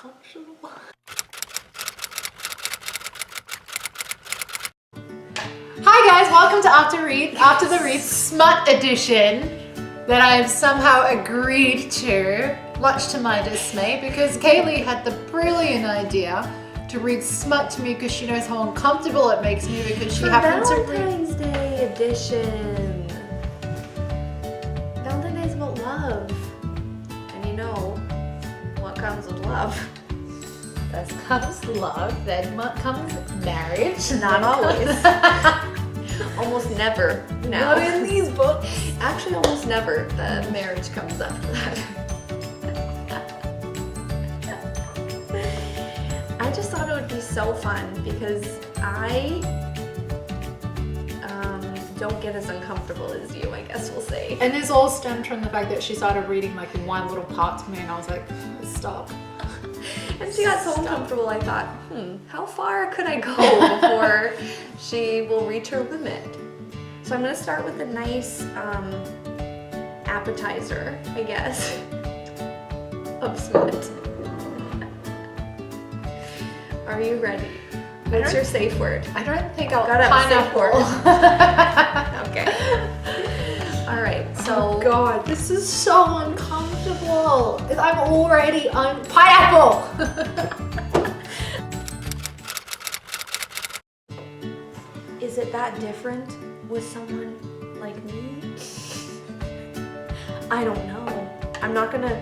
uncomfortable. Hi guys, welcome to After the Read Smut Edition that I have somehow agreed to, much to my dismay, because Kaili had the brilliant idea to read smut to me because she knows how uncomfortable it makes me because she happens to read Valentine's Day edition. Valentine's about love. And you know what comes with love. First comes love, then comes marriage. Not always. Almost never now. Not in these books. Actually, almost never the marriage comes after that. I just thought it would be so fun because I don't get as uncomfortable as you, I guess we'll say. And this all stemmed from the fact that she started reading like one little part to me and I was like, stop. And she got so uncomfortable, I thought, how far could I go before she will reach her limit? So I'm gonna start with a nice appetizer, I guess, of smut. Are you ready? What's your safe word? I don't think I'll Gotta have a safe pineapple. Okay. All right, so. Oh God, this is so uncomfortable. I'm already on pineapple. Is it that different with someone like me? I don't know. I'm not gonna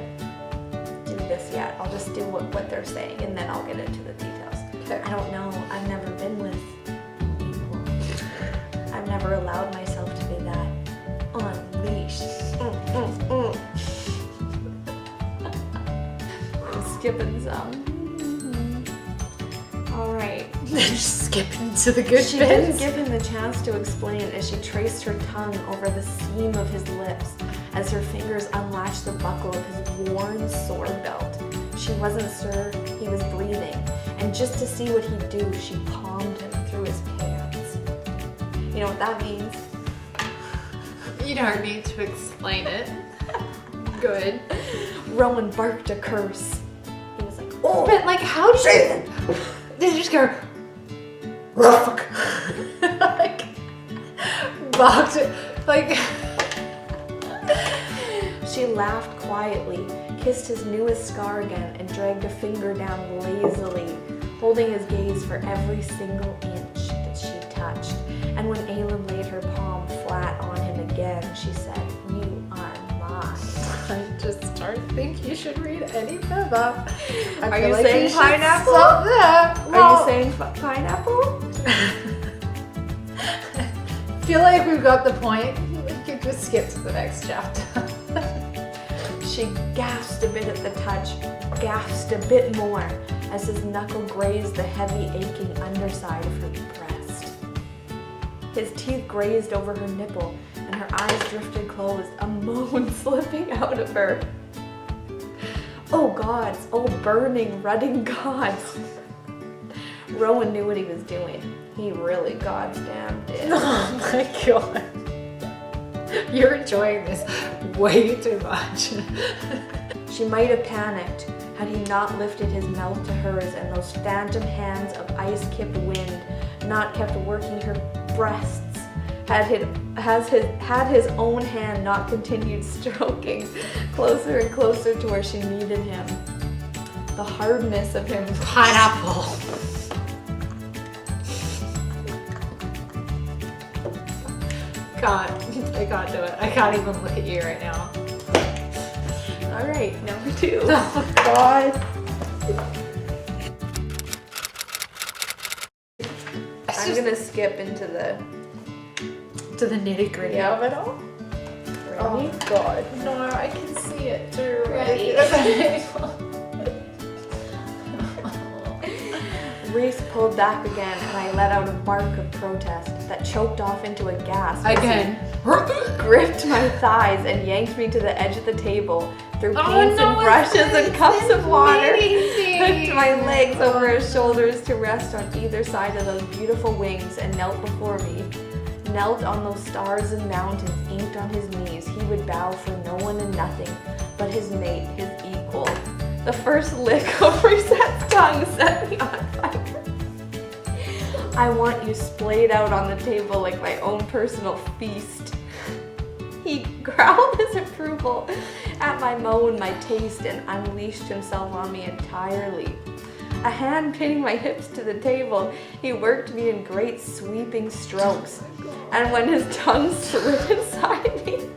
do this yet. I'll just do what they're saying and then I'll get into the details. Okay. I don't know. I've never been with people. I've never allowed myself to be that unleashed. I'm skipping some. All right. Just skipping to the good She bits. didn't give him the chance to explain as she traced her tongue over the seam of his lips as her fingers unlatched the buckle of his worn sword belt. She wasn't sure he was breathing, and just to see what he'd do, she palmed him through his pants. You know what that means? You don't need to explain it. Good. Rowan barked a curse. He was like, oh, But like, how did you? Did you just go? Fuck. Like, barked it. Like. She laughed quietly, kissed his newest scar again, and dragged a finger down lazily, holding his gaze for every single inch that she touched. And when Aylin laid her palm flat on him again, she said, "You are mine." I just don't think you should read any further. Are you saying pineapple? Are you saying pineapple? I feel like we've got the point. We could just skip to the next chapter. She gasped a bit at the touch, gasped a bit more as his knuckle grazed the heavy, aching underside of her breast. His teeth grazed over her nipple and her eyes drifted closed, a moan slipping out of her. Oh gods, oh burning, rutting gods. Rowan knew what he was doing. He really goddamn did. Oh my God. You're enjoying this way too much. She might have panicked had he not lifted his mouth to hers and those phantom hands of ice-kipped wind not kept working her breasts. Had his own hand not continued stroking closer and closer to where she needed him. The hardness of him. Pineapple. God, I can't do it. I can't even look at you right now. All right, number 2. Oh God. I'm gonna skip into the nitty gritty of it all. Ready? Oh God, no, I can see it too. Ready? Reese pulled back again and I let out a bark of protest that choked off into a gasp. as he Again. gripped my thighs and yanked me to the edge of the table, threw paints and brushes and cups of water, hooked my legs over his shoulders to rest on either side of those beautiful wings and knelt before me. Knelt on those stars and mountains inked on his knees. He would bow for no one and nothing but his mate, his equal. The first lick of Resette's tongue set me on fire. I want you splayed out on the table like my own personal feast. He growled his approval at my moan, my taste, and unleashed himself on me entirely. A hand pinning my hips to the table, he worked me in great sweeping strokes. And when his tongue slid inside me,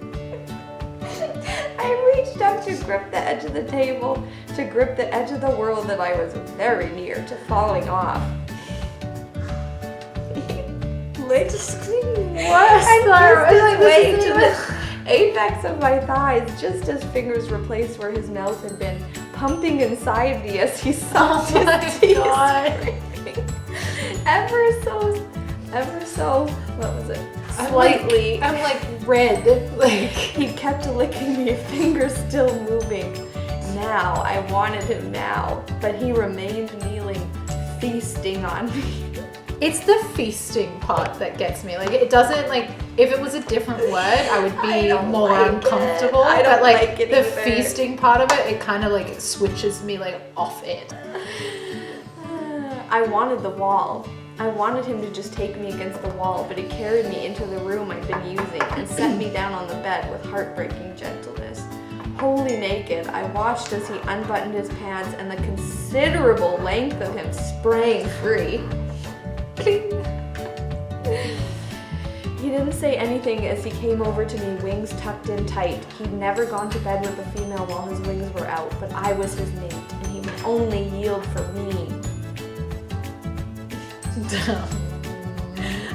I reached up to grip the edge of the table, to grip the edge of the world that I was very near to falling off. Licked his way to the apex of my thighs, just as fingers replaced where his mouth had been, pumping inside me as he sucked his teeth. Ever so, what was it? Slightly. I'm like red. Like he kept licking me, fingers still moving. Now, I wanted him now, but he remained kneeling, feasting on me. it's the feasting part that gets me. Like it doesn't like if it was a different word, I would be more uncomfortable. I don't but like like it the either. feasting part of it kind of like switches me like off it. I wanted the wall. I wanted him to just take me against the wall, but he carried me into the room I'd been using and set me down on the bed with heartbreaking gentleness. Wholly naked, I watched as he unbuttoned his pants and the considerable length of him sprang free. He didn't say anything as he came over to me, wings tucked in tight. He'd never gone to bed with a female while his wings were out, but I was his mate, and he would only yield for me.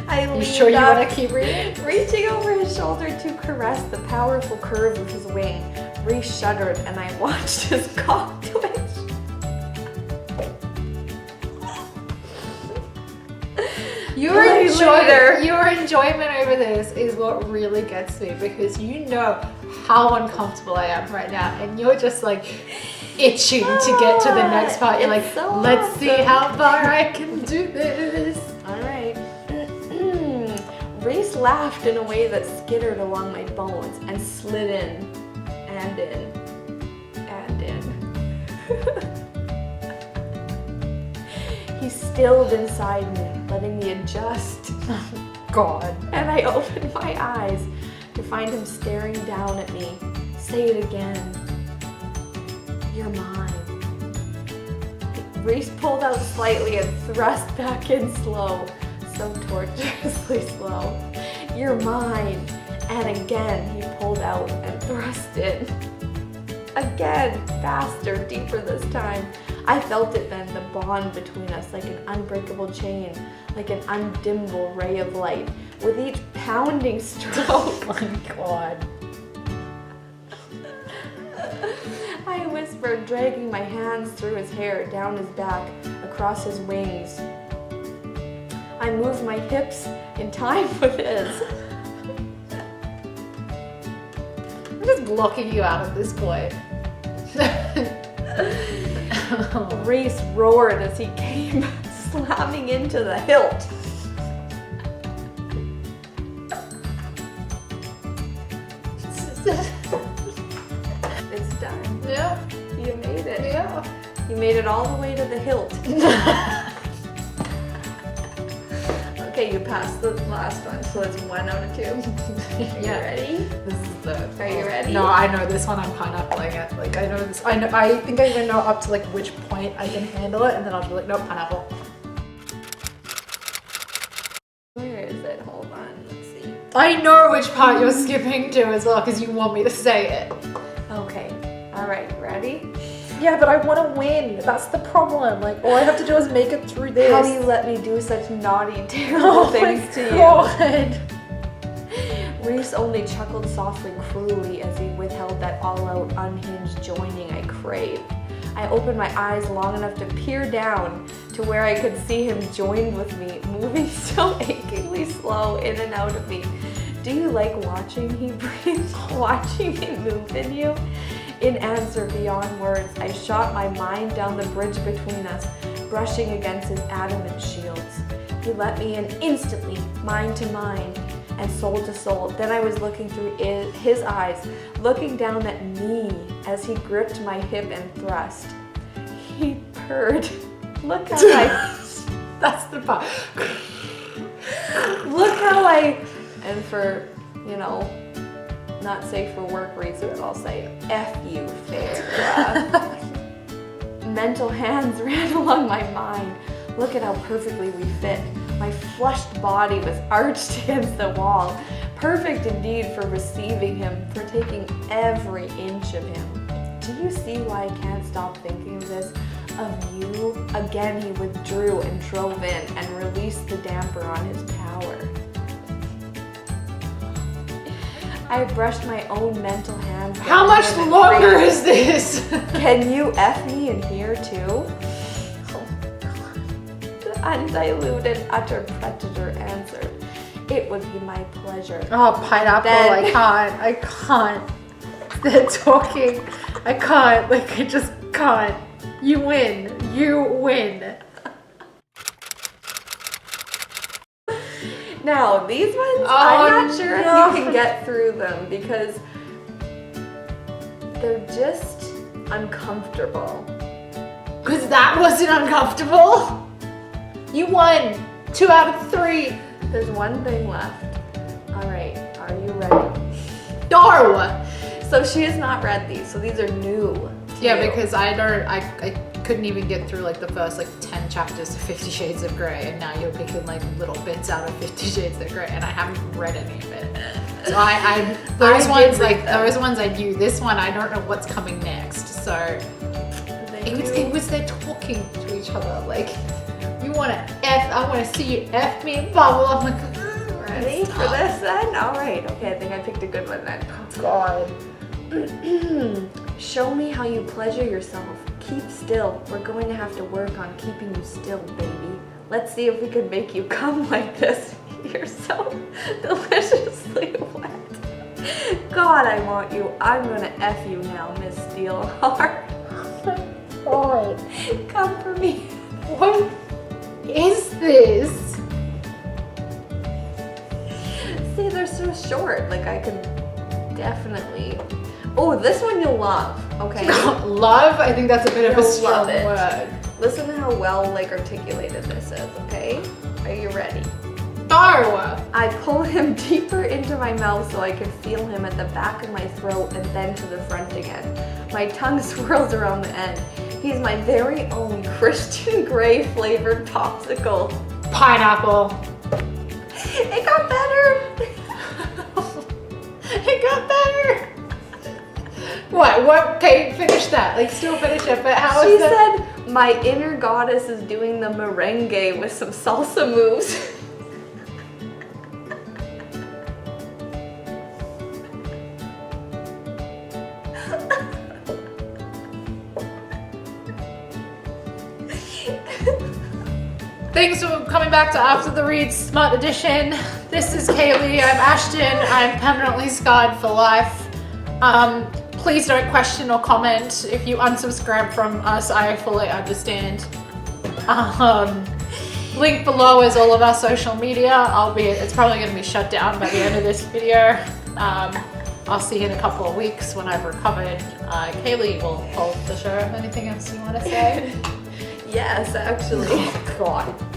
I You sure you want to keep reading? reaching over his shoulder to caress the powerful curve of his wing. Reese shuddered, and I watched his cock twitch. Your enjoyment over this is what really gets me, because you know how uncomfortable I am right now, and you're just like itching to get to the next part. You're like, so let's see awesome. how far I can do this. All right. Reese laughed in a way that skittered along my bones and slid in and in and in. He stilled inside me, letting me adjust. God. And I opened my eyes to find him staring down at me. Say it again. You're mine. Reese pulled out slightly and thrust back in slow. So torturously slow. You're mine. And again, he pulled out and thrust in. Again, faster, deeper this time. I felt it then, the bond between us, like an unbreakable chain, like an undimmable ray of light. With each pounding stroke, Oh my God. I whispered, dragging my hands through his hair, down his back, across his wings. I moved my hips in time with his. I'm just blocking you out at this point. Reese roared as he came, slamming into the hilt. It's done. Yeah. You made it. Yeah. You made it all the way to the hilt. Okay, you passed the last one, so it's 1 out of 2. Are you ready? This is the. Are you ready? No, I know this one. I'm pineappling it. Like I know this. I know. I think I even know up to like which point I can handle it, and then I'll be like, nope, pineapple. Where is it? Hold on. Let's see. I know which part you're skipping to as well, because you want me to say it. Okay. All right. Ready? Yeah, but I want to win. That's the problem. Like all I have to do is make it through this. How do you let me do such naughty, terrible things to you? God. Reese only chuckled softly, cruelly, as he withheld that all-out, unhinged joining I craved. I opened my eyes long enough to peer down to where I could see him joined with me, moving so achingly slow in and out of me. Do you like watching, he breathed, watching me move in you? In answer beyond words, I shot my mind down the bridge between us, brushing against his adamant shields. He let me in instantly, mind to mind, and soul to soul. Then I was looking through his eyes, looking down at me as he gripped my hip and thrust. He purred. Look how I, That's the part. look how I, and for, you know, not safe for work reasons, I'll say F you, Farah. Mental hands ran along my mind. Look at how perfectly we fit. My flushed body was arched against the wall. Perfect indeed for receiving him, for taking every inch of him. Do you see why I can't stop thinking of this? Of you? Again he withdrew and drove in and released the damper on his power. I brushed my own mental hands. How much longer is this? Can you F me in here too? The undiluted, utter predator answered. It would be my pleasure. Oh, pineapple, Then- I can't. They're talking. I can't, like, I just can't. You win. You win. Now, these ones, Oh, I'm not sure no. if you can get through them because they're just uncomfortable. Because that wasn't uncomfortable. You won. 2 out of 3. There's one thing left. All right, are you ready? Darwa. So she has not read these, so these are new to Yeah, you. because I couldn't even get through like the first like 10 chapters of 50 Shades of Grey, and now you're picking like little bits out of 50 Shades of Grey, and I haven't read any of it. So those I ones did like read them. those ones I knew. This one I don't know what's coming next. So it was they're talking to each other like, you want to I want to see you F me, bubble. I'm like, Ready for this then? All right. Okay, I think I picked a good one then. God. Show me how you pleasure yourself. Keep still. We're going to have to work on keeping you still, baby. Let's see if we can make you come like this. You're so deliciously wet. God, I want you. I'm gonna F you now, Miss Steelheart. God. Come for me. What is this? See, they're so short. Like I could definitely. Oh, this one you'll love. Okay. Love? I think that's a bit of a You'll strong love it. word. Listen to how well like articulated this is. Okay. Are you ready? Darwa. I pull him deeper into my mouth so I can feel him at the back of my throat and then to the front again. My tongue swirls around the end. He's my very own Christian Grey flavored popsicle. Pineapple. It got better. It got better. What? Okay, finish that. Like, still finish it, but how She is that? said, my inner goddess is doing the merengue with some salsa moves. Thanks for coming back to After the Read Smut Edition. This is Kaili. I'm Ashton. I'm permanently scarred for life. Please don't question or comment. If you unsubscribe from us, I fully understand. Link below is all of our social media. It's probably going to be shut down by the end of this video. I'll see you in a couple of weeks when I've recovered. Kaili will hold the show. Anything else you want to say? Yes, actually. Oh, God.